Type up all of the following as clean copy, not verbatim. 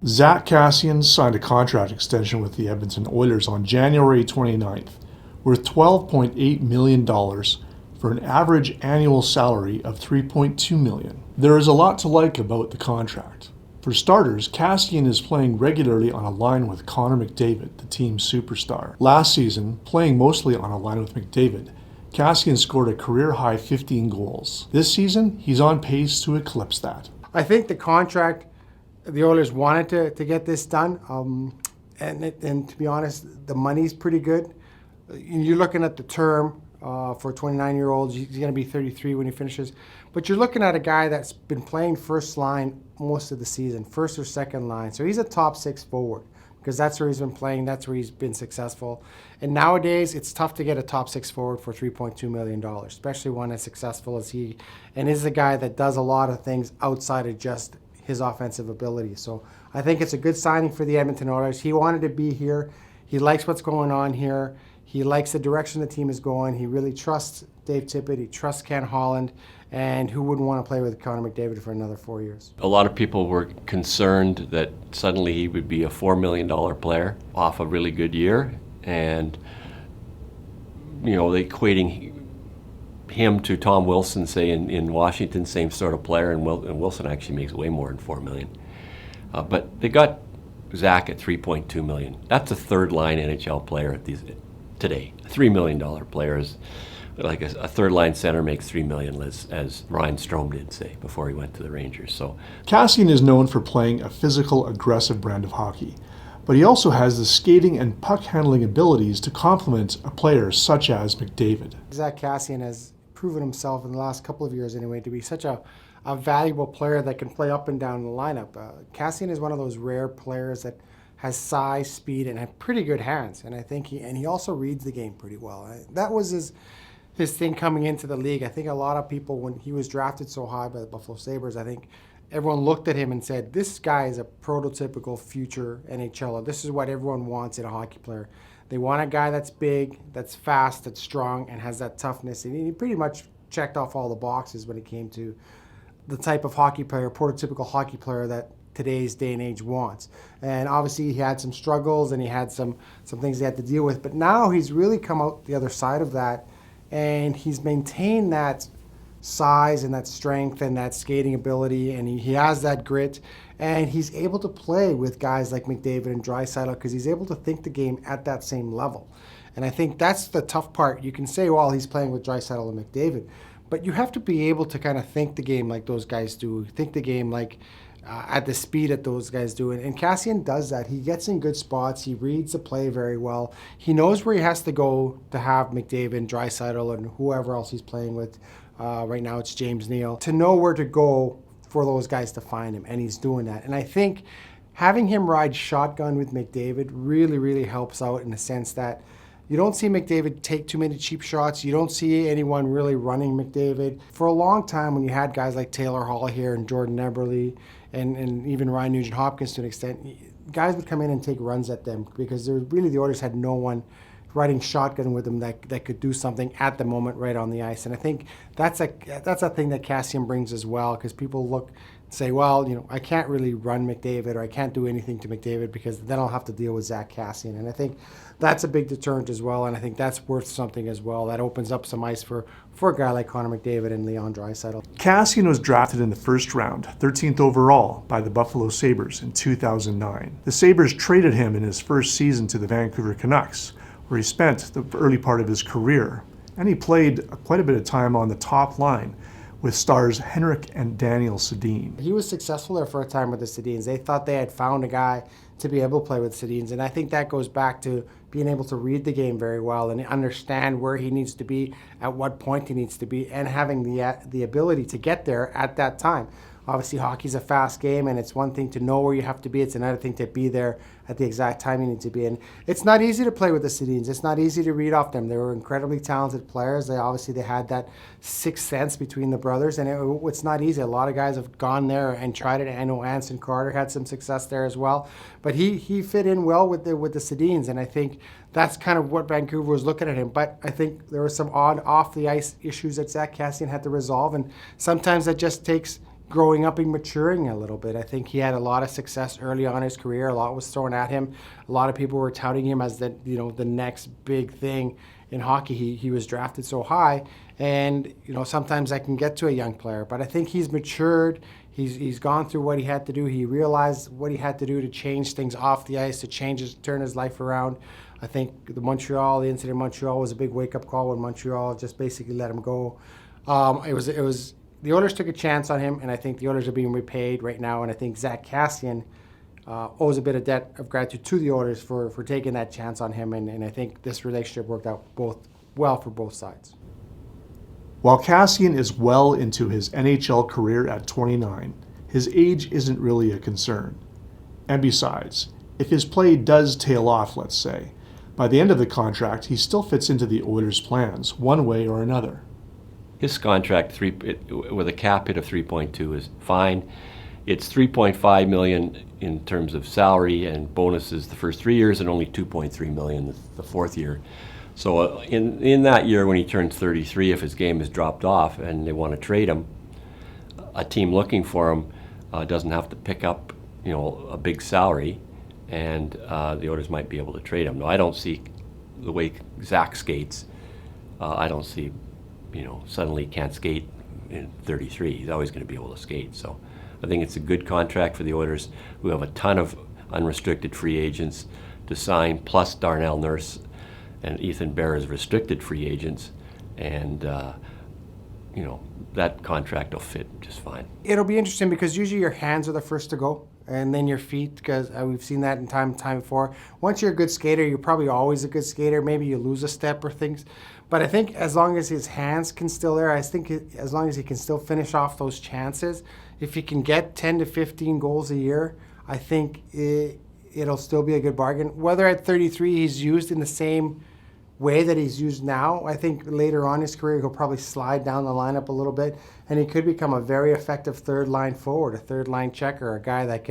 Zach Kassian signed a contract extension with the Edmonton Oilers on January 29th, worth $12.8 million for an average annual salary of $3.2 million. There is a lot to like about the contract. For starters, Kassian is playing regularly on a line with Connor McDavid, the team's superstar. Last season, playing mostly on a line with McDavid, Kassian scored a career-high 15 goals. This season, he's on pace to eclipse that. I think the contract, the Oilers wanted to get this done, and to be honest, the money's pretty good. You're looking at the term for 29-year-olds. He's going to be 33 when he finishes. But you're looking at a guy that's been playing first line most of the season, first or second line. So he's a top six forward because that's where he's been playing. That's where he's been successful. And nowadays, it's tough to get a top six forward for $3.2 million, especially one as successful as he, and is a guy that does a lot of things outside of just his offensive ability. So I think it's a good signing for the Edmonton Oilers. He wanted to be here. He likes what's going on here. He likes the direction the team is going. He really trusts Dave Tippett. He trusts Ken Holland. And who wouldn't want to play with Connor McDavid for another 4 years? A lot of people were concerned that suddenly he would be a $4 million player off a really good year. And, they equating him to Tom Wilson, say, in Washington, same sort of player, and Wilson actually makes way more than $4 million. But they got Zach at $3.2 million. That's a third-line NHL player today. A $3 million player is like a third-line center makes $3 million, as Ryan Strome did, say, before he went to the Rangers. So Kassian is known for playing a physical, aggressive brand of hockey, but he also has the skating and puck-handling abilities to complement a player such as McDavid. Zach Kassian has proven himself in the last couple of years anyway to be such a valuable player that can play up and down the lineup. Kassian is one of those rare players that has size, speed, and have pretty good hands. And I think he also reads the game pretty well. That was his thing coming into the league. I think a lot of people, when he was drafted so high by the Buffalo Sabres, I think everyone looked at him and said, this guy is a prototypical future NHLer. This is what everyone wants in a hockey player. They want a guy that's big, that's fast, that's strong, and has that toughness. And he pretty much checked off all the boxes when it came to the type of hockey player, prototypical hockey player that today's day and age wants. And obviously he had some struggles and he had some things he had to deal with. But now he's really come out the other side of that, and he's maintained that size and that strength and that skating ability, and he has that grit, and he's able to play with guys like McDavid and Draisaitl because he's able to think the game at that same level. And I think that's the tough part. You can say, well, he's playing with Draisaitl and McDavid, but you have to be able to kind of think the game like those guys do, think the game like at the speed that those guys do. And Kassian does that. He gets in good spots. He reads the play very well. He knows where he has to go to have McDavid and Draisaitl and whoever else he's playing with. Right now it's James Neal. To know where to go for those guys to find him, and he's doing that. And I think having him ride shotgun with McDavid really, really helps out in the sense that you don't see McDavid take too many cheap shots. You don't see anyone really running McDavid. For a long time, when you had guys like Taylor Hall here and Jordan Eberle and even Ryan Nugent-Hopkins to an extent, guys would come in and take runs at them because the Oilers had no one riding shotgun with them that could do something at the moment right on the ice. And I think that's a thing that Kassian brings as well, because people look and say, well, I can't really run McDavid or I can't do anything to McDavid because then I'll have to deal with Zach Kassian. And I think that's a big deterrent as well, and I think that's worth something as well. That opens up some ice for a guy like Connor McDavid and Leon Draisaitl. Kassian was drafted in the first round, 13th overall, by the Buffalo Sabres in 2009. The Sabres traded him in his first season to the Vancouver Canucks, where he spent the early part of his career, and he played quite a bit of time on the top line with stars Henrik and Daniel Sedin. He was successful there for a time with the Sedins. They thought they had found a guy to be able to play with Sedins, and I think that goes back to being able to read the game very well and understand where he needs to be, at what point he needs to be, and having the ability to get there at that time. Obviously, hockey's a fast game, and it's one thing to know where you have to be. It's another thing to be there at the exact time you need to be. And it's not easy to play with the Sedins. It's not easy to read off them. They were incredibly talented players. They had that sixth sense between the brothers, and it's not easy. A lot of guys have gone there and tried it. I know Anson Carter had some success there as well. But he fit in well with the Sedins, and I think that's kind of what Vancouver was looking at him. But I think there were some odd off-the-ice issues that Zach Kassian had to resolve, and sometimes that just takes growing up and maturing a little bit. I think he had a lot of success early on in his career. A lot was thrown at him. A lot of people were touting him as the next big thing in hockey. He was drafted so high, and sometimes that can get to a young player. But I think he's matured. He's gone through what he had to do. He realized what he had to do to change things off the ice, to turn his life around. I think the incident in Montreal was a big wake-up call when Montreal just basically let him go. It was the Oilers took a chance on him, and I think the Oilers are being repaid right now. And I think Zach Kassian owes a bit of debt of gratitude to the Oilers for taking that chance on him. And I think this relationship worked out well for both sides. While Kassian is well into his NHL career at 29, his age isn't really a concern. And besides, if his play does tail off, let's say, by the end of the contract, he still fits into the Oilers' plans, one way or another. His contract with a cap hit of 3.2 is fine. It's 3.5 million in terms of salary and bonuses the first 3 years, and only 2.3 million the fourth year. So in that year when he turns 33, if his game is dropped off and they want to trade him, a team looking for him doesn't have to pick up a big salary, and the Oilers might be able to trade him. No, I don't see the way Zach skates. I don't see suddenly he can't skate in 33. He's always going to be able to skate. So I think it's a good contract for the Oilers, who have a ton of unrestricted free agents to sign, plus Darnell Nurse and Ethan Bear as restricted free agents. And, that contract will fit just fine. It'll be interesting because usually your hands are the first to go, and then your feet, because we've seen that in time before. Once you're a good skater, you're probably always a good skater. Maybe you lose a step or things. But I think as long as his hands can still there, as long as he can still finish off those chances, if he can get 10 to 15 goals a year, I think it'll still be a good bargain. Whether at 33 he's used in the same way that he's used now, I think later on in his career he'll probably slide down the lineup a little bit, and he could become a very effective third-line forward, a third-line checker, a guy that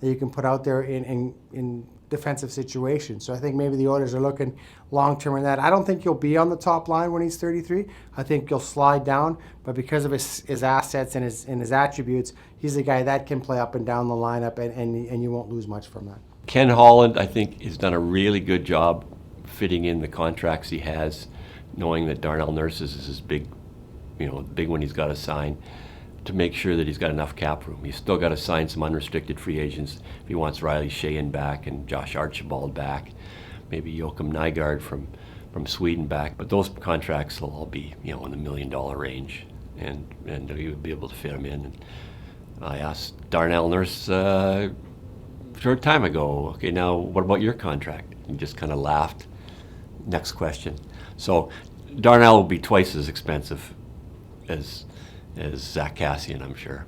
you can put out there in defensive situations. So I think maybe the Oilers are looking long-term in that. I don't think he'll be on the top line when he's 33. I think he'll slide down, but because of his assets and his attributes, he's a guy that can play up and down the lineup, and you won't lose much from that. Ken Holland, I think, has done a really good job fitting in the contracts he has, knowing that Darnell Nurse is his big one he's got to sign, to make sure that he's got enough cap room. He's still got to sign some unrestricted free agents if he wants Riley Sheahan back and Josh Archibald back, maybe Joakim Nygard from Sweden back. But those contracts will all be in the $1 million range, and he would be able to fit them in. And I asked Darnell Nurse a short time ago, okay, now what about your contract? He just kind of laughed. Next question. So Darnell will be twice as expensive as Zach Kassian, I'm sure.